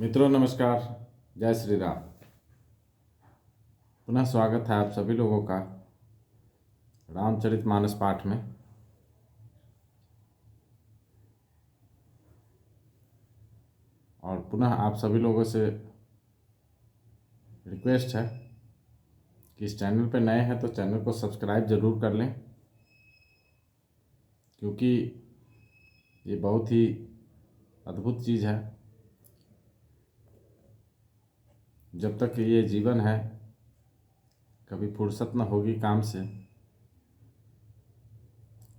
मित्रों नमस्कार। जय श्री राम। पुनः स्वागत है आप सभी लोगों का रामचरितमानस पाठ में। और पुनः आप सभी लोगों से रिक्वेस्ट है कि इस चैनल पर नए हैं तो चैनल को सब्सक्राइब ज़रूर कर लें, क्योंकि ये बहुत ही अद्भुत चीज़ है। जब तक ये जीवन है, कभी फुर्सत न होगी काम से,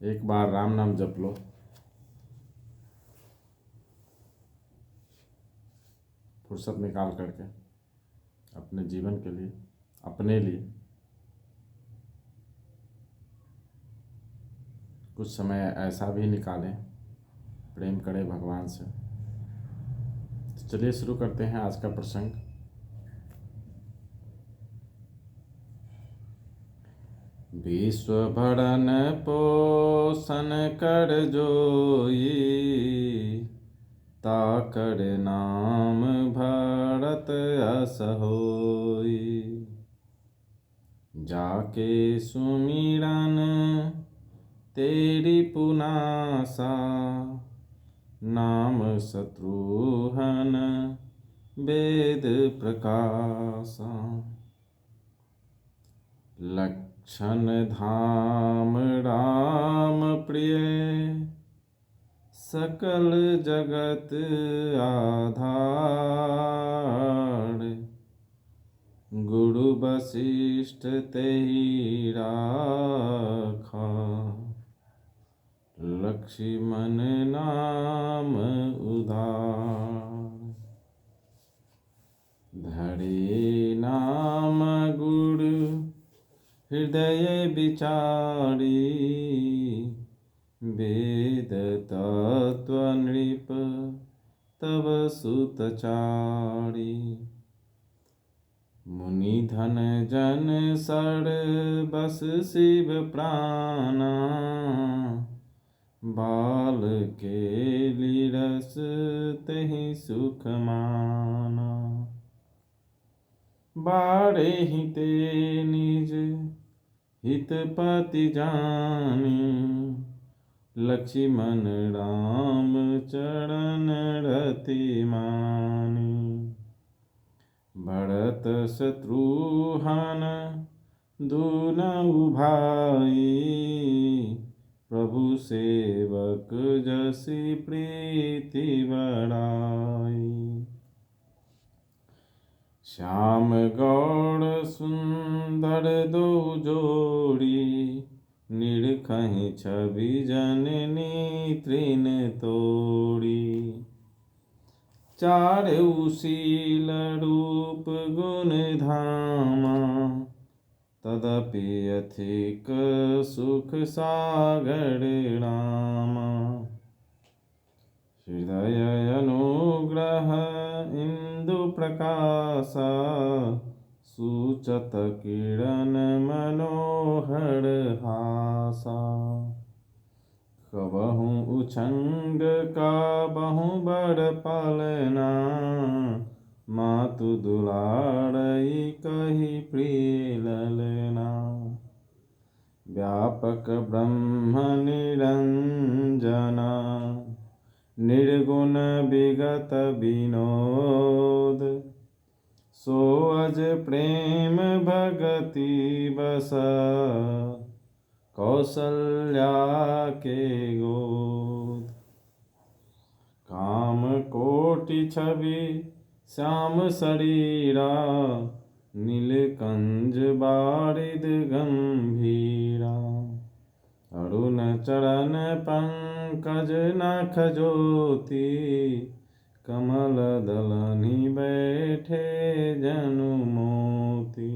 एक बार राम नाम जप लो, फुर्सत निकाल करके अपने जीवन के लिए, अपने लिए कुछ समय ऐसा भी निकालें, प्रेम करें भगवान से। तो चलिए शुरू करते हैं आज का प्रसंग। विश्व भरण पोषण कर जोई, ताकर नाम भरत अस होई। जाके सुमिरन तेरी पुनासा, नाम शत्रुघ्न वेद प्रकाशा। लक्षण धाम राम प्रिय, सकल जगत आधार। गुरु वशिष्ठ तेहि राखा, लक्ष्मण नाम उधार। धरे नाम गुरु हृदय विचारी, वेद तत्व नृप तव सुतचारी। मुनि धन जन सर बस शिव प्राणा, बाल के लिरस तहि सुख माना। बारे ही ते निज हितपति जानी, लक्ष्मण राम चरण रति मानी। भरत शत्रुघ्न दुनहु भाई, प्रभु सेवक जसि प्रीति बड़ाई। श्याम गौर सुंदर दो जोड़ी, निरखहि छवि जननी तृण तोड़ी। चारउ शील रूप गुण धामा, तदपि अधिक सुख सागर रामा। हृदय अनुग्रह इंदु प्रकाशा, सूचत किरण मनोहर हासा। कबहु उछंग काबहु बड़ पालना, मातु दुलारई कहि प्रिय ललना। व्यापक ब्रह्म निरंजना, निर्गुण विगत विनोद। सो अज प्रेम भगति बस, कौसल्या के गोद। काम कोटि छवि श्याम शरीरा, नीलकंज बारिद गंभीरा। अरुण चरण पंकज नख ज्योति, कमल दलनि बैठे जनु मोती।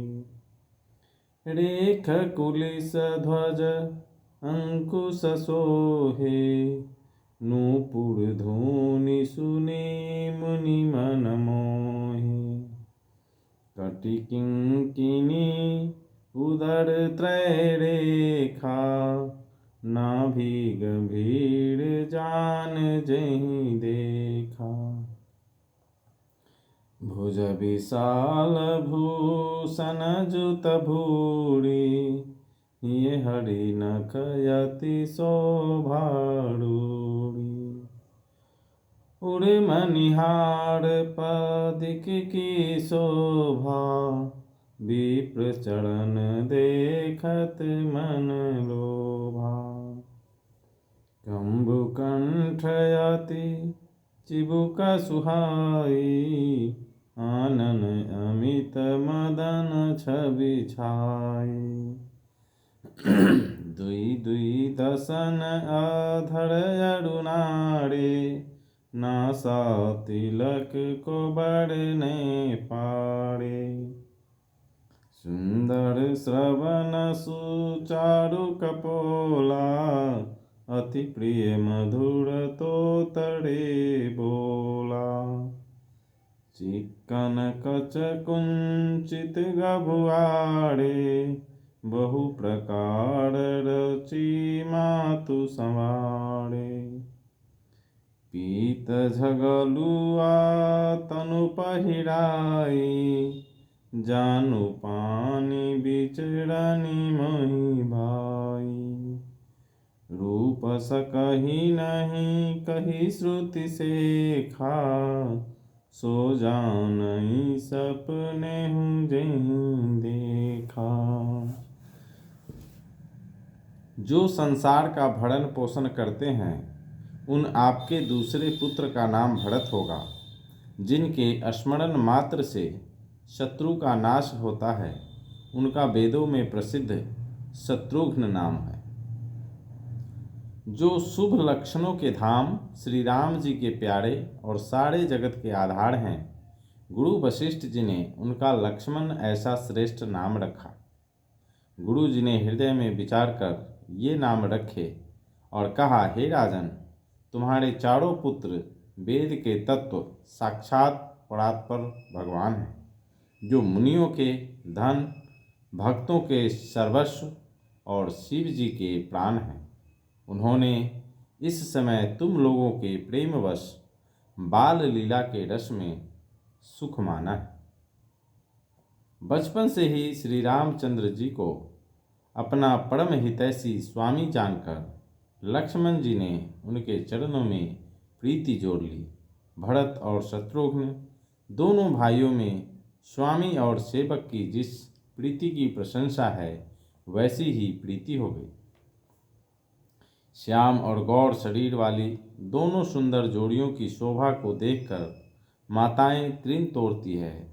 रेख कुलिस ध्वज अंकुश सोहे, नूपुर धूनि सुनि मुनि मन मोहे। कटि किंकिनी उदर त्रय रेखा, नाभि गंभीर जान जहि देखा। भुज विशाल भूषण जुत भूरि, ये हरि नख यति शोभाडूरि। उड़े मनिहार पदिक की शोभा, विप्र चरण देखत मन लोभा। कंभुकंठ यति चिबुक सुहाई, आनन अमित मदन छवि छाई। दुई दुई दसन अधर अरुणारे, नासा तिलक को बढ़ने पारे। सुंदर श्रवण सुचारु कपोला, अति प्रिय मधुर तो तड़े बोला। चिक्कन कच कुंचित गभुआरे, बहु प्रकार रची मातु संवारे। पीत झगलुआ तनु पहिराई, जानु पानी बिचरनी मोहि भाई। रूप सकहि नहीं कही श्रुति सेखा, सो जानई सपने हूँ जेहि देखा। जो संसार का भरण पोषण करते हैं, उन आपके दूसरे पुत्र का नाम भरत होगा, जिनके स्मरण मात्र से शत्रु का नाश होता है। उनका वेदों में प्रसिद्ध शत्रुघ्न नाम है। जो शुभ लक्षणों के धाम श्री राम जी के प्यारे और सारे जगत के आधार हैं, गुरु वशिष्ठ जी ने उनका लक्ष्मण ऐसा श्रेष्ठ नाम रखा। गुरु जी ने हृदय में विचार कर ये नाम रखे और कहा, हे राजन, तुम्हारे चारों पुत्र वेद के तत्व साक्षात परात्पर भगवान हैं, जो मुनियों के धन, भक्तों के सर्वस्व और शिव जी के प्राण हैं। उन्होंने इस समय तुम लोगों के प्रेमवश बाल लीला के रस में सुख माना है। बचपन से ही श्री रामचंद्र जी को अपना परम हितैषी स्वामी जानकर लक्ष्मण जी ने उनके चरणों में प्रीति जोड़ ली। भरत और शत्रुघ्न दोनों भाइयों में स्वामी और सेवक की जिस प्रीति की प्रशंसा है, वैसी ही प्रीति हो गई। श्याम और गौर शरीर वाली दोनों सुंदर जोड़ियों की शोभा को देखकर माताएं तृण तोड़ती है,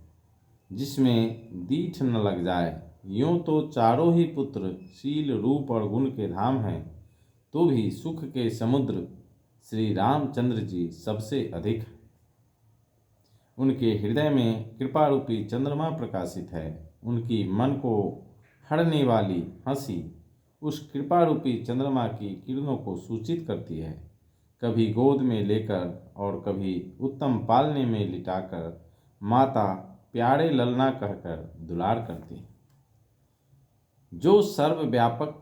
जिसमें दीठ न लग जाए। यूँ तो चारों ही पुत्र शील, रूप और गुण के धाम हैं, तो भी सुख के समुद्र श्री रामचंद्र जी सबसे अधिक है। उनके हृदय में कृपा रूपी चंद्रमा प्रकाशित है। उनकी मन को हरने वाली हंसी उस कृपा रूपी चंद्रमा की किरणों को सूचित करती है। कभी गोद में लेकर और कभी उत्तम पालने में लिटाकर माता प्यारे ललना कहकर दुलार करती है। जो सर्वव्यापक,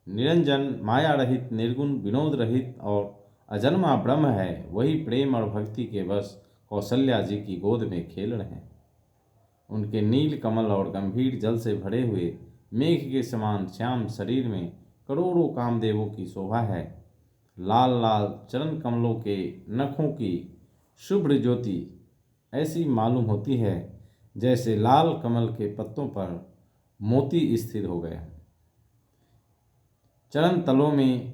निरंजन, माया रहित, निर्गुण, विनोद रहित और अजन्मा ब्रह्म है, वही प्रेम और भक्ति के वश कौशल्या जी की गोद में खेल रहे हैं। उनके नील कमल और गंभीर जल से भरे हुए मेघ के समान श्याम शरीर में करोड़ों कामदेवों की शोभा है। लाल लाल चरण कमलों के नखों की शुभ्र ज्योति ऐसी मालूम होती है जैसे लाल कमल के पत्तों पर मोती स्थिर हो गया। चरण तलों में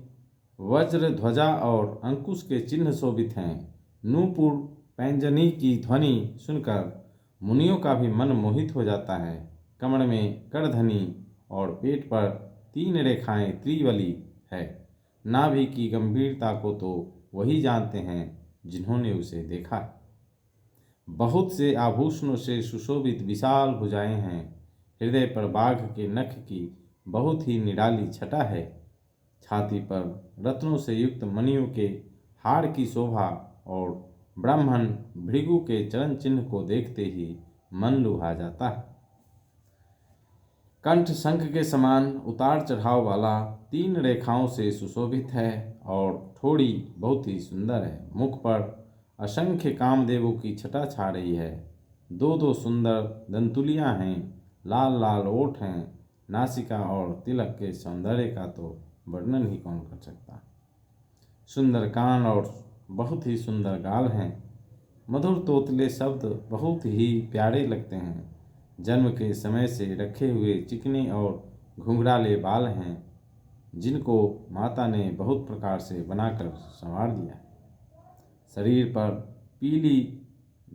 वज्र, ध्वजा और अंकुश के चिन्ह शोभित हैं। नूपुर पैंजनी की ध्वनि सुनकर मुनियों का भी मन मोहित हो जाता है। कमर में करधनी और पेट पर 3 रेखाएं त्रिवली है। नाभि की गंभीरता को तो वही जानते हैं जिन्होंने उसे देखा। बहुत से आभूषणों से सुशोभित विशाल भुजाएं हैं। हृदय पर बाघ के नख की बहुत ही निराली छटा है। छाती पर रत्नों से युक्त मणियों के हार की शोभा और ब्राह्मण भृगु के चरण चिन्ह को देखते ही मन लुभा जाता है। कंठ शंख के समान उतार चढ़ाव वाला 3 रेखाओं से सुशोभित है और ठोड़ी बहुत ही सुंदर है। मुख पर असंख्य कामदेवों की छटा छा रही है। दो दो सुंदर दंतुलियाँ हैं, लाल लाल ओठ हैं, नासिका और तिलक के सौंदर्य का तो वर्णन ही कौन कर सकता। सुंदर कान और बहुत ही सुंदर गाल हैं। मधुर तोतले शब्द बहुत ही प्यारे लगते हैं। जन्म के समय से रखे हुए चिकने और घुंघराले बाल हैं, जिनको माता ने बहुत प्रकार से बनाकर संवार दिया है। शरीर पर पीली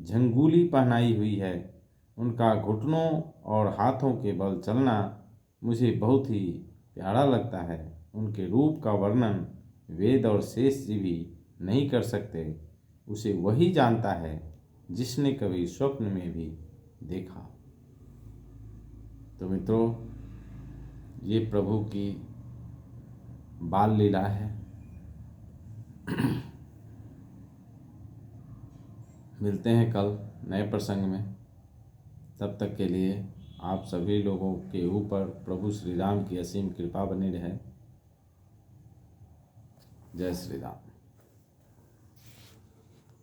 झंगूली पहनाई हुई है। उनका घुटनों और हाथों के बल चलना मुझे बहुत ही प्यारा लगता है। उनके रूप का वर्णन वेद और शेष जी भी नहीं कर सकते। उसे वही जानता है जिसने कभी स्वप्न में भी देखा। तो मित्रों, ये प्रभु की बाल लीला है। मिलते हैं कल नए प्रसंग में। तब तक के लिए आप सभी लोगों के ऊपर प्रभु श्री राम की असीम कृपा बनी रहे। जय श्री राम।